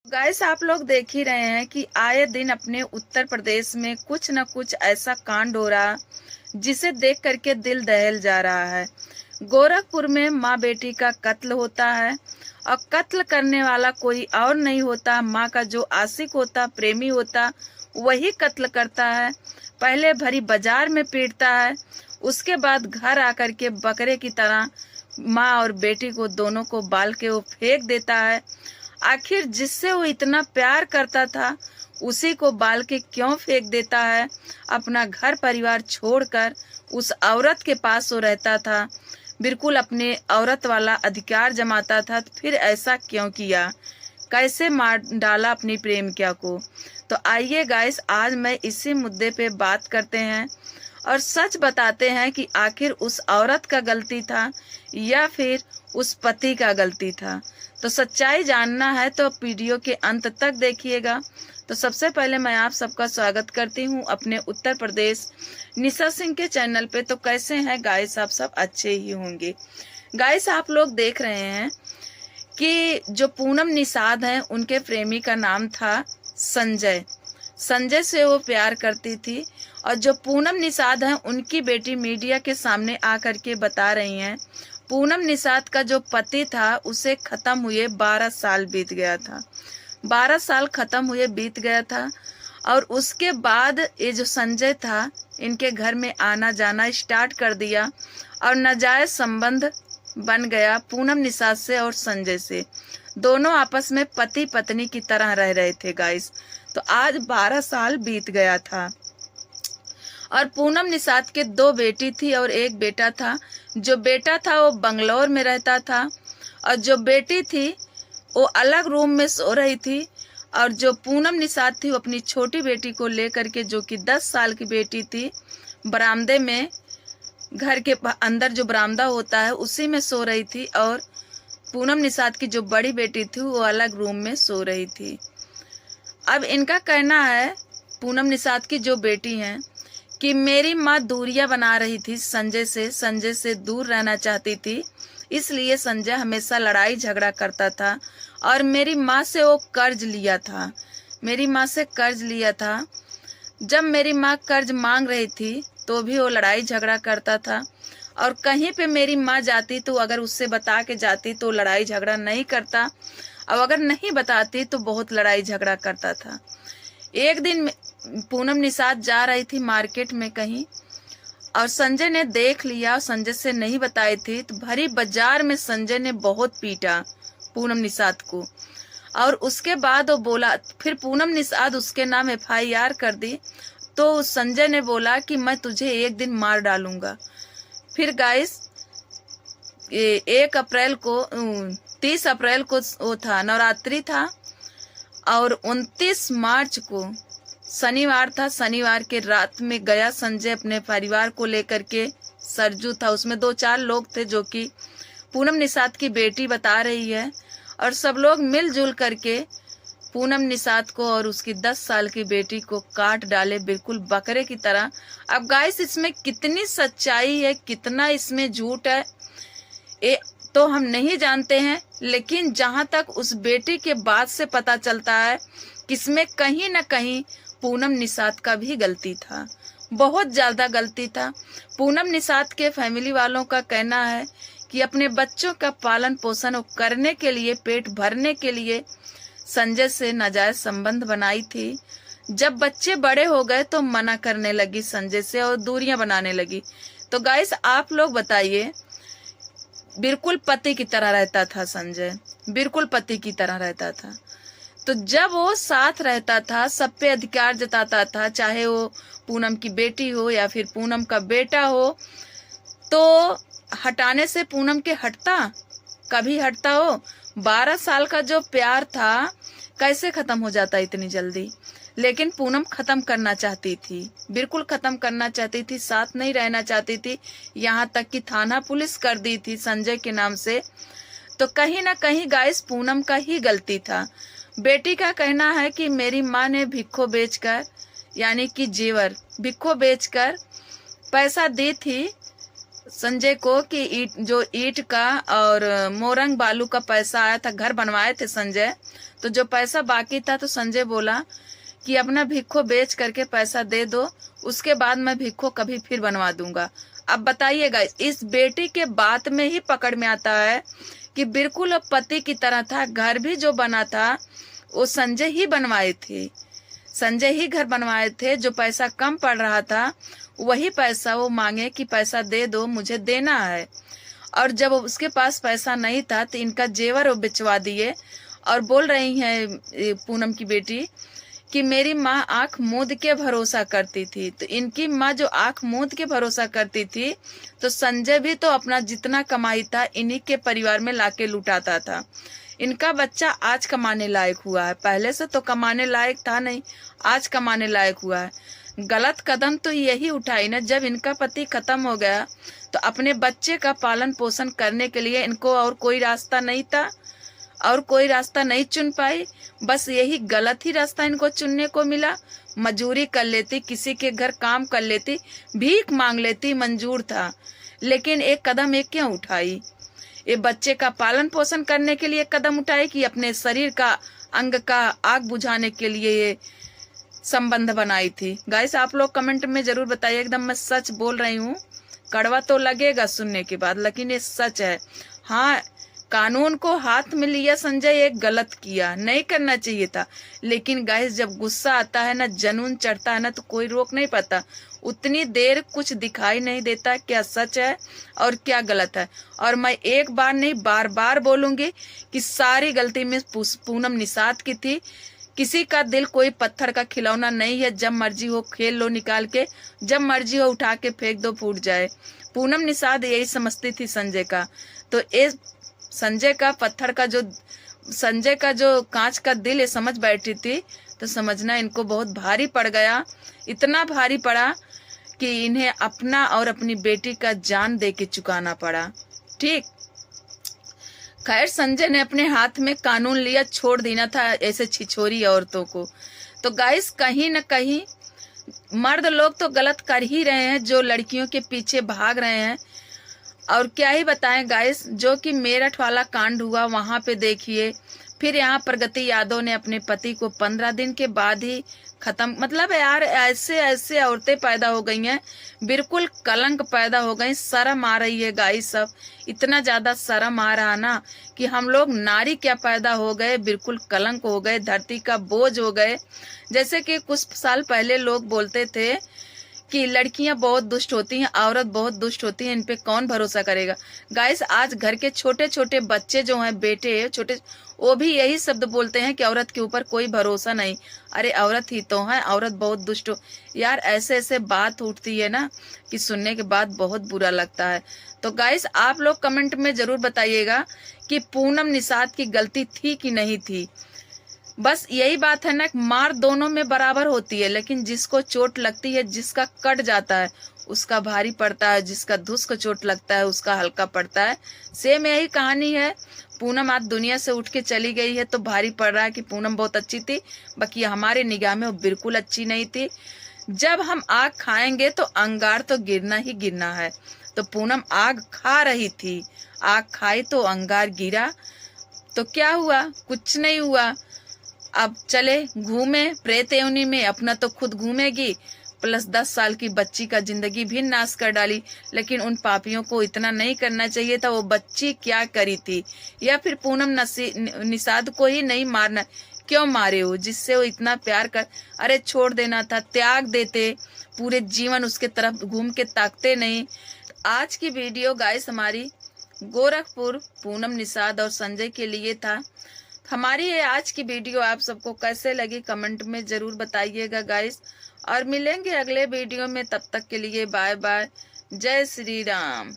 Guys आप लोग देख ही रहे हैं कि आए दिन अपने उत्तर प्रदेश में कुछ न कुछ ऐसा कांड हो रहा जिसे देख करके दिल दहल जा रहा है। गोरखपुर में माँ बेटी का कत्ल होता है और कत्ल करने वाला कोई और नहीं होता, माँ का जो आशिक होता, प्रेमी होता, वही कत्ल करता है। पहले भरी बाजार में पीटता है, उसके बाद घर आकर के बकरे की तरह माँ और बेटी को दोनों को बाल के वो फेंक देता है। आखिर जिससे वो इतना प्यार करता था उसी को बाल के क्यों फेंक देता है? अपना घर परिवार छोड़कर उस औरत के पास वो रहता था, बिल्कुल अपने औरत वाला अधिकार जमाता था, तो फिर ऐसा क्यों किया? कैसे मार डाला अपनी प्रेमिका को? तो आइए गाइस, आज मैं इसी मुद्दे पे बात करते हैं और सच बताते हैं कि आखिर उस औरत का गलती था या फिर उस पति का गलती था। तो सच्चाई जानना है तो वीडियो के अंत तक देखिएगा। तो सबसे पहले मैं आप सबका स्वागत करती हूँ अपने उत्तर प्रदेश निशा सिंह के चैनल पे। तो कैसे हैं गाइस? आप सब अच्छे ही होंगे। गाइस आप लोग देख रहे हैं कि जो पूनम निषाद हैं उनके प्रेमी का नाम था संजय। संजय से वो प्यार करती थी और जो पूनम निषाद हैं उनकी बेटी मीडिया के सामने आकर के बता रही हैं पूनम निषाद का जो पति था उसे खत्म हुए 12 साल बीत गया था। 12 साल खत्म हुए बीत गया था और उसके बाद ये जो संजय था इनके घर में आना जाना स्टार्ट कर दिया और नाजायज संबंध बन गया पूनम निषाद से और संजय से। दोनों आपस में पति पत्नी की तरह रह रहे थे गाइस। तो आज 12 साल बीत गया था और पूनम निषाद के 2 बेटी थी और 1 बेटा था। जो बेटा था वो बंगलौर में रहता था और जो बेटी थी वो अलग रूम में सो रही थी। और जो पूनम निषाद थी वो अपनी छोटी बेटी को लेकर के, जो कि 10 साल की बेटी थी, बरामदे में, घर के अंदर जो बरामदा होता है उसी में सो रही थी और पूनम निषाद की जो बड़ी बेटी थी वो अलग रूम में सो रही थी। अब इनका कहना है, पूनम निषाद की जो बेटी हैं, कि मेरी माँ दूरियां बना रही थी संजय से दूर रहना चाहती थी, इसलिए संजय हमेशा लड़ाई झगड़ा करता था और मेरी माँ से वो कर्ज लिया था। मेरी माँ से कर्ज लिया था। जब मेरी माँ कर्ज मांग रही थी तो भी वो लड़ाई झगड़ा करता था और कहीं पे मेरी माँ जाती तो अगर उससे बता के जाती तो लड़ाई झगड़ा नहीं करता और अगर नहीं बताती तो बहुत लड़ाई झगड़ा करता था। एक दिन पूनम निषाद जा रही थी मार्केट में कहीं और संजय ने देख लिया, संजय से नहीं बताई थी, तो भरी बाजार में संजय ने बहुत पीटा पूनम निषाद को और उसके बाद वो बोला, फिर पूनम निषाद उसके नाम FIR कर दी। तो संजय ने बोला कि मैं तुझे एक दिन मार डालूंगा। फिर गाइस 1 अप्रैल को 30 अप्रैल को वो था, नवरात्रि था और 29 मार्च को शनिवार था। शनिवार के रात में गया संजय अपने परिवार को लेकर के। सरजू था, उसमें 2-4 लोग थे जो कि पूनम निषाद की बेटी बता रही है और सब लोग मिलजुल करके पूनम निषाद को और उसकी 10 साल की बेटी को काट डाले, बिल्कुल बकरे की तरह। अब गाइस इसमें कितनी सच्चाई है, कितना इसमें झूठ है, ये तो हम नहीं जानते हैं, लेकिन जहां तक उस बेटी के बात से पता चलता है कि इसमें कहीं न कहीं पूनम निषाद का भी गलती था, बहुत ज्यादा गलती था। पूनम निषाद के फैमिली वालों का कहना है कि अपने बच्चों का पालन पोषण करने के लिए, पेट भरने के लिए संजय से नाजायज संबंध बनाई थी। जब बच्चे बड़े हो गए तो मना करने लगी संजय से और दूरियां बनाने लगी। तो गाइस आप लोग बताइए, बिल्कुल पति की तरह रहता था संजय, बिल्कुल पति की तरह रहता था। तो जब वो साथ रहता था, सब पे अधिकार जताता था, चाहे वो पूनम की बेटी हो या फिर पूनम का बेटा हो, तो हटाने से पूनम के हटता? कभी हटता हो? 12 साल का जो प्यार था कैसे खत्म हो जाता इतनी जल्दी? लेकिन पूनम खत्म करना चाहती थी, बिल्कुल खत्म करना चाहती थी, साथ नहीं रहना चाहती थी। यहाँ तक कि थाना पुलिस कर दी थी संजय के नाम से। तो कहीं ना कहीं गाइस पूनम का ही गलती था। बेटी का कहना है कि मेरी माँ ने भिक्खो बेचकर, यानी कि जेवर भिक्खो बेचकर पैसा दी थी संजय को कि ईट का और मोरंग बालू का पैसा आया था, घर बनवाए थे संजय, तो जो पैसा बाकी था तो संजय बोला कि अपना भिक्खो बेच करके पैसा दे दो, उसके बाद मैं भिक्खो कभी फिर बनवा दूंगा। अब बताइएगा, इस बेटी के बात में ही पकड़ में आता है कि बिल्कुल पति की तरह था। घर भी जो बना था वो संजय ही बनवाए थे, संजय ही घर बनवाए थे। जो पैसा कम पड़ रहा था वही पैसा वो मांगे कि पैसा दे दो, मुझे देना है। और जब उसके पास पैसा नहीं था तो इनका जेवर वो बिचवा दिए और बोल रही है पूनम की बेटी कि मेरी माँ आंख मूंद के भरोसा करती थी। तो इनकी माँ जो आंख मूंद के भरोसा करती थी तो संजय भी तो अपना जितना कमाई था इन्हीं के परिवार में लाके लुटाता था। इनका बच्चा आज कमाने लायक हुआ है, पहले से तो कमाने लायक था नहीं, आज कमाने लायक हुआ है। गलत कदम तो यही उठाई ना, जब इनका पति खत्म हो गया तो अपने बच्चे का पालन पोषण करने के लिए इनको और कोई रास्ता नहीं था और कोई रास्ता नहीं चुन पाई, बस यही गलत ही रास्ता इनको चुनने को मिला। मजूरी कर लेती, किसी के घर काम कर लेती, भीख मांग लेती, मंजूर था, लेकिन एक कदम एक क्यों उठाई? ये बच्चे का पालन पोषण करने के लिए कदम उठाए कि अपने शरीर का अंग का आग बुझाने के लिए ये संबंध बनाई थी? गाइस आप लोग कमेंट में जरूर बताइए, एकदम मैं सच बोल रही हूँ, कड़वा तो लगेगा सुनने के बाद लेकिन ये सच है। हाँ, कानून को हाथ में लिया संजय, एक गलत किया, नहीं करना चाहिए था, लेकिन गाइस जब गुस्सा आता है ना, जनून चढ़ता है ना, तो कोई रोक नहीं पाता। उतनी देर कुछ दिखाई नहीं देता क्या सच है और क्या गलत है। और मैं एक बार नहीं बार बार बोलूंगी कि सारी गलती में पूनम निषाद की थी। किसी का दिल कोई पत्थर का खिलौना नहीं है, जब मर्जी हो खेल लो निकाल के, जब मर्जी हो उठा के फेंक दो, फूट जाए। पूनम निषाद यही समझती थी संजय का, तो ये संजय का पत्थर का जो संजय का जो कांच का दिल ये समझ बैठी थी, तो समझना इनको बहुत भारी पड़ गया। इतना भारी पड़ा कि इन्हें अपना और अपनी बेटी का जान दे के चुकाना पड़ा। ठीक, खैर संजय ने अपने हाथ में कानून लिया, छोड़ देना था ऐसे छिछोरी औरतों को। तो गाइस कहीं न कहीं मर्द लोग तो गलत कर ही रहे हैं, जो लड़कियों के पीछे भाग रहे हैं। और क्या ही बताएं गाइस, जो कि मेरठ वाला कांड हुआ वहां पे देखिए, फिर यहाँ प्रगति यादव ने अपने पति को 15 दिन के बाद ही खत्म। मतलब यार ऐसे ऐसे औरतें पैदा हो गई हैं, बिल्कुल कलंक पैदा हो गई। शर्म आ रही है गाइस, सब इतना ज्यादा शर्म आ रहा ना कि हम लोग नारी क्या पैदा हो गए, बिल्कुल कलंक हो गए, धरती का बोझ हो गए। जैसे कि कुछ साल पहले लोग बोलते थे कि लड़कियां बहुत दुष्ट होती हैं, औरत बहुत दुष्ट होती है, इन पे कौन भरोसा करेगा। गाइस आज घर के छोटे छोटे बच्चे जो हैं, बेटे छोटे, वो भी यही शब्द बोलते हैं कि औरत के ऊपर कोई भरोसा नहीं। अरे औरत ही तो है, औरत बहुत दुष्ट हो। यार ऐसे ऐसे बात उठती है ना कि सुनने के बाद बहुत बुरा लगता है। तो गाइस आप लोग कमेंट में जरूर बताइएगा कि पूनम निषाद की गलती थी कि नहीं थी। बस यही बात है ना, मार दोनों में बराबर होती है, लेकिन जिसको चोट लगती है, जिसका कट जाता है उसका भारी पड़ता है, जिसका धुस को चोट लगता है उसका हल्का पड़ता है। सेम यही कहानी है। पूनम आज दुनिया से उठ के चली गई है तो भारी पड़ रहा है कि पूनम बहुत अच्छी थी, बाकी हमारे निगाह में वो बिल्कुल अच्छी नहीं थी। जब हम आग खाएंगे तो अंगार तो गिरना ही गिरना है। तो पूनम आग खा रही थी, आग खाई तो अंगार गिरा, तो क्या हुआ? कुछ नहीं हुआ। अब चले घूमे प्रेत योनि में, अपना तो खुद घूमेगी, प्लस 10 साल की बच्ची का जिंदगी भी नाश कर डाली। लेकिन उन पापियों को इतना नहीं करना चाहिए था। वो बच्ची क्या करी थी? या फिर पूनम निषाद को ही नहीं मारना, क्यों मारे हो जिससे वो इतना प्यार कर? अरे छोड़ देना था, त्याग देते, पूरे जीवन उसके तरफ घूम के ताकते नहीं। आज की वीडियो गाइस हमारी गोरखपुर पूनम निषाद और संजय के लिए था। हमारी ये आज की वीडियो आप सबको कैसे लगी कमेंट में जरूर बताइएगा गाइस, और मिलेंगे अगले वीडियो में। तब तक के लिए बाय बाय, जय श्री राम।